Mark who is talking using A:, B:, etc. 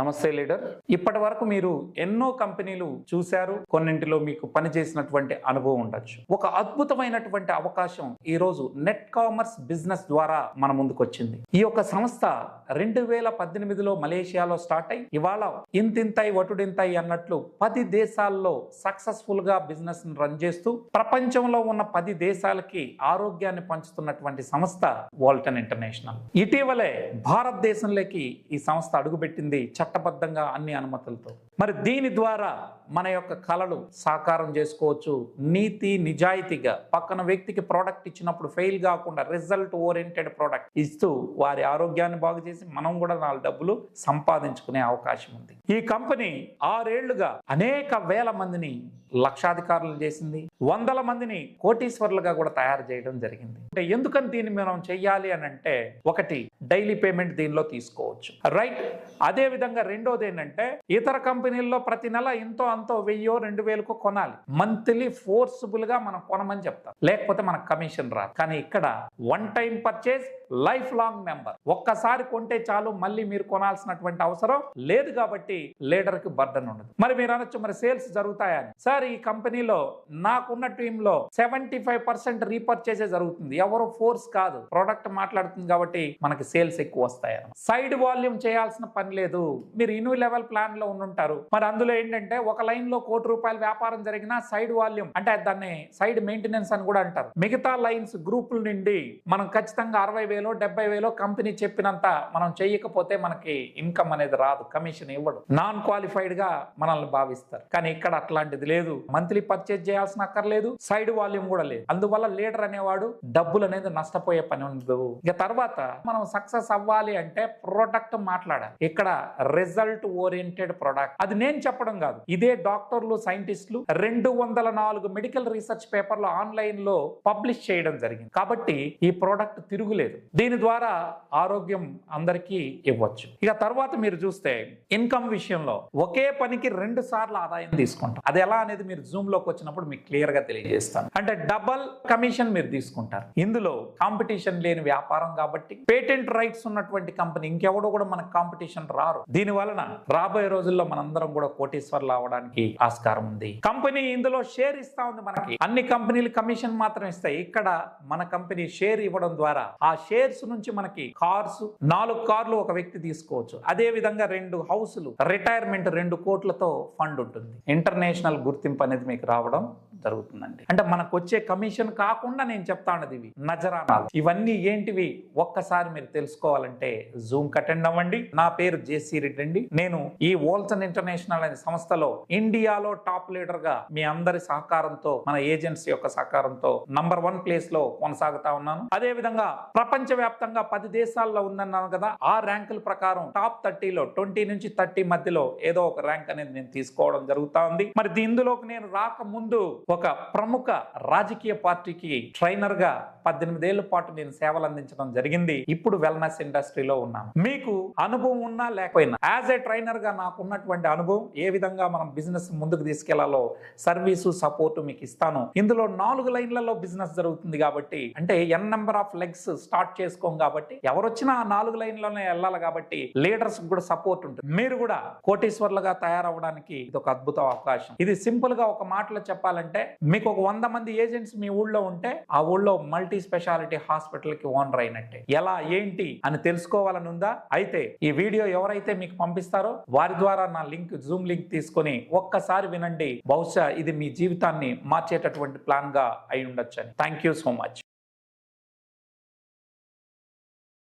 A: నమస్తే లీడర్. ఇప్పటి వరకు మీరు ఎన్నో కంపెనీలు చూశారు, కొన్నింటిలో మీకు పనిచేసినటువంటి అనుభవం ఉండొచ్చు. ఒక అద్భుతమైనటువంటి అవకాశం ఈ రోజు నెట్ కామర్స్ బిజినెస్ ద్వారా మన ముందుకు వచ్చింది. ఈ యొక్క సంస్థ 2018లో మలేషియాలో స్టార్ట్ అయి ఇవాళ ఇంతింతాయి వటుడింతాయి అన్నట్లు 10 దేశాల్లో సక్సెస్ఫుల్ గా బిజినెస్ రన్ చేస్తూ ప్రపంచంలో ఉన్న 10 దేశాలకి ఆరోగ్యాన్ని పంచుతున్నటువంటి సంస్థ వాల్టన్ ఇంటర్నేషనల్. ఇటీవలే భారతదేశంలోకి ఈ సంస్థ అడుగుపెట్టింది చట్టబద్ధంగా అన్ని అనుమతులతో. మరి దీని ద్వారా మన యొక్క కళలు సాకారం చేసుకోవచ్చు. నీతి నిజాయితీగా పక్కన వ్యక్తికి ప్రోడక్ట్ ఇచ్చినప్పుడు ఫెయిల్ కాకుండా రిజల్ట్ ఓరియంటెడ్ ప్రోడక్ట్ ఇస్తూ వారి ఆరోగ్యాన్ని బాగు చేసి మనం కూడా 4 డబ్బులు సంపాదించుకునే అవకాశం ఉంది. ఈ కంపెనీ 6 ఏళ్లుగా అనేక వేల మందిని లక్షాధికారులు చేసింది, వందల మందిని కోటీశ్వర్లుగా కూడా తయారు చేయడం జరిగింది. అంటే ఎందుకని దీన్ని మనం చెయ్యాలి అని అంటే, ఒకటి డైలీ పేమెంట్ దీనిలో తీసుకోవచ్చు, రైట్. అదే విధంగా రెండోది ఏంటంటే, ఇతర కంపెనీల్లో ప్రతి నెల ఎంతో అంతో 1000-2000 కొనాలి. మంత్లీ ఫోర్స్ఫుల్ గా మనం కొనమని చెప్తాం, లేకపోతే మనకు కమిషన్ రాదు. కానీ ఇక్కడ one time purchase, life long member. ఒక్కసారి కొంటే చాలు, మళ్ళీ మీరు కొనాల్సినటువంటి అవసరం లేదు. కాబట్టి లీడర్ కి బర్డన్ ఉండదు. మరి మీరు అనొచ్చు, మరి సేల్స్ జరుగుతాయని. సార్, ఈ కంపెనీలో నాకున్న టీంలో 75% రీపర్చేజే జరుగుతుంది. ఎవరు ఫోర్స్ కాదు, ప్రోడక్ట్ మాట్లాడుతుంది కాబట్టి మనకి సేల్స్ ఎక్కువ వస్తాయి. సైడ్ వాల్యూమ్ చేయాల్సిన పని లేదు. మీరు ఇన్యూ లెవెల్ ప్లాన్ లో ఉండుంటారు. మరి అందులో ఏంటంటే, ఒక లైన్ లో ₹1,00,00,000 వ్యాపారం జరిగినా సైడ్ వాల్యూమ్ అంటే దాన్ని సైడ్ మెయింటెనెన్స్ అని కూడా అంటారు. మిగతా లైన్స్ గ్రూపుల నుండి మనం ఖచ్చితంగా 60,000-70,000 కంపెనీ చెప్పినంత మనం చేయకపోతే మనకి ఇన్కమ్ అనేది రాదు, కమిషన్ ఇవ్వడు, నాన్ క్వాలిఫైడ్ గా మనల్ని భావిస్తారు. కానీ ఇక్కడ అట్లాంటిది లేదు. మంత్లీ పర్చేజ్ చేయాల్సిన అక్కర్లేదు, సైడ్ వాల్యూమ్ కూడా లేదు. అందువల్ల లీడర్ అనేవాడు డబ్బులు అనేది నష్టపోయే పని ఉండదు. ఇక తర్వాత మనం సక్సెస్ అవ్వాలి అంటే ప్రోడక్ట్ మాట్లాడాలి. ఇక్కడ రిజల్ట్ ఓరియంటెడ్ ప్రోడక్ట్. అది నేను చెప్పడం కాదు, ఇదే డాక్టర్లు, సైంటిస్టులు 204 మెడికల్ రీసెర్చ్ పేపర్లు ఆన్లైన్ లో పబ్లిష్ చేయడం జరిగింది. కాబట్టి ఈ ప్రోడక్ట్ తిరుగులేదు. దీని ద్వారా ఆరోగ్యం అందరికీ ఇవ్వచ్చు. ఇక తర్వాత మీరు చూస్తే ఇన్కమ్ విషయంలో ఒకే పనికి 2 సార్లు ఆదాయం తీసుకుంటాం. అది ఎలా అనేది మీరు జూమ్ లోకి వచ్చినప్పుడు మీకు క్లియర్ గా తెలియజేస్తాను. అంటే డబల్ కమిషన్ మీరు తీసుకుంటారు. ఇందులో కాంపిటీషన్ లేని వ్యాపారం కాబట్టి, పేటెంట్ రైట్స్ ఉన్నటువంటి కంపెనీ ఇంకెవడో కూడా మనకు కాంపిటీషన్ రారు. దీని వలన రాబోయే రోజుల్లో మనందరం కూడా కోటీశ్వర్లు అవడానికి ఆస్కారం ఉంది. కంపెనీ ఇందులో షేర్ ఇస్తా ఉంది. మనకి అన్ని కంపెనీలు కమిషన్ మాత్రం ఇస్తాయి. ఇక్కడ మన కంపెనీ షేర్ ఇవ్వడం ద్వారా ఆ షేర్స్ నుంచి మనకి కార్స్, 4 కార్లు ఒక వ్యక్తి తీసుకోవచ్చు. అదే విధంగా 2 హౌసులు, రిటైర్మెంట్ 2 కోట్లతో ఫండ్ ఉంటుంది. ఇంటర్నేషనల్ గుర్తింపు అనేది మీకు రావడం జరుగుతుందండి. అంటే మనకు వచ్చే కమిషన్ కాకుండా నేను చెప్తా ఉన్నది ఇవి నజరానాలు. ఇవన్నీ ఏంటివి ఒక్కసారి మీరు తెలుసుకోవాలంటే జూమ్ అటెండ్ అవ్వండి. నా పేరు జేసీ రెడ్డి అండి. నేను ఈ వాల్టన్ ఇంటర్నేషనల్ అనే సంస్థలో ఇండియాలో టాప్ లీడర్ గా మీ అందరి సహకారంతో, మన ఏజెన్సీ యొక్క సహకారంతో నంబర్ 1 ప్లేస్ లో కొనసాగుతా ఉన్నాను. అదే విధంగా ప్రపంచ వ్యాప్తంగా 10 దేశాల్లో ఉందన్నాను కదా, ఆ ర్యాంకుల ప్రకారం టాప్ 30లో 20 నుంచి 30 మధ్యలో ఏదో ఒక ర్యాంక్ అనేది నేను తీసుకోవడం జరుగుతా ఉంది. మరి ఇందులోకి నేను రాకముందు ఒక ప్రముఖ రాజకీయ పార్టీకి ట్రైనర్ గా 18 ఏళ్ల పాటు నేను సేవలు అందించడం జరిగింది. ఇప్పుడు వెల్నెస్ ఇండస్ట్రీలో ఉన్నాను. మీకు అనుభవం ఉన్నా లేకపోయినా యాజ్ ఏ ట్రైనర్ గా నాకు ఉన్నటువంటి అనుభవం, ఏ విధంగా మనం బిజినెస్ ముందుకు తీసుకెళ్లాలో సర్వీసు, సపోర్ట్ మీకు ఇస్తాను. ఇందులో 4 లైన్లలో బిజినెస్ జరుగుతుంది కాబట్టి, అంటే n number of legs start చేసుకోం కాబట్టి, ఎవరొచ్చినా ఆ 4 లైన్లోనే వెళ్ళాలి. కాబట్టి లీడర్స్ కూడా సపోర్ట్ ఉంటుంది. మీరు కూడా కోటీశ్వర్లుగా తయారవడానికి ఇది ఒక అద్భుత అవకాశం. ఇది సింపుల్ గా ఒక మాటలో చెప్పాలంటే, మీకు ఒక 100 మంది ఏజెంట్స్ మీ ఊళ్ళో ఉంటే ఆ ఊళ్ళో మల్టీ స్పెషాలిటీ హాస్పిటల్ కి ఓనర్ అయినట్టే. ఎలా ఏంటి అని తెలుసుకోవాలని ఉందా? అయితే ఈ వీడియో ఎవరైతే మీకు పంపిస్తారో వారి ద్వారా నా లింక్, జూమ్ లింక్ తీసుకొని ఒక్కసారి వినండి. బహుశా ఇది మీ జీవితాన్ని మార్చేటటువంటి ప్లాన్ గా అయి ఉండొచ్చు. Thank you so much.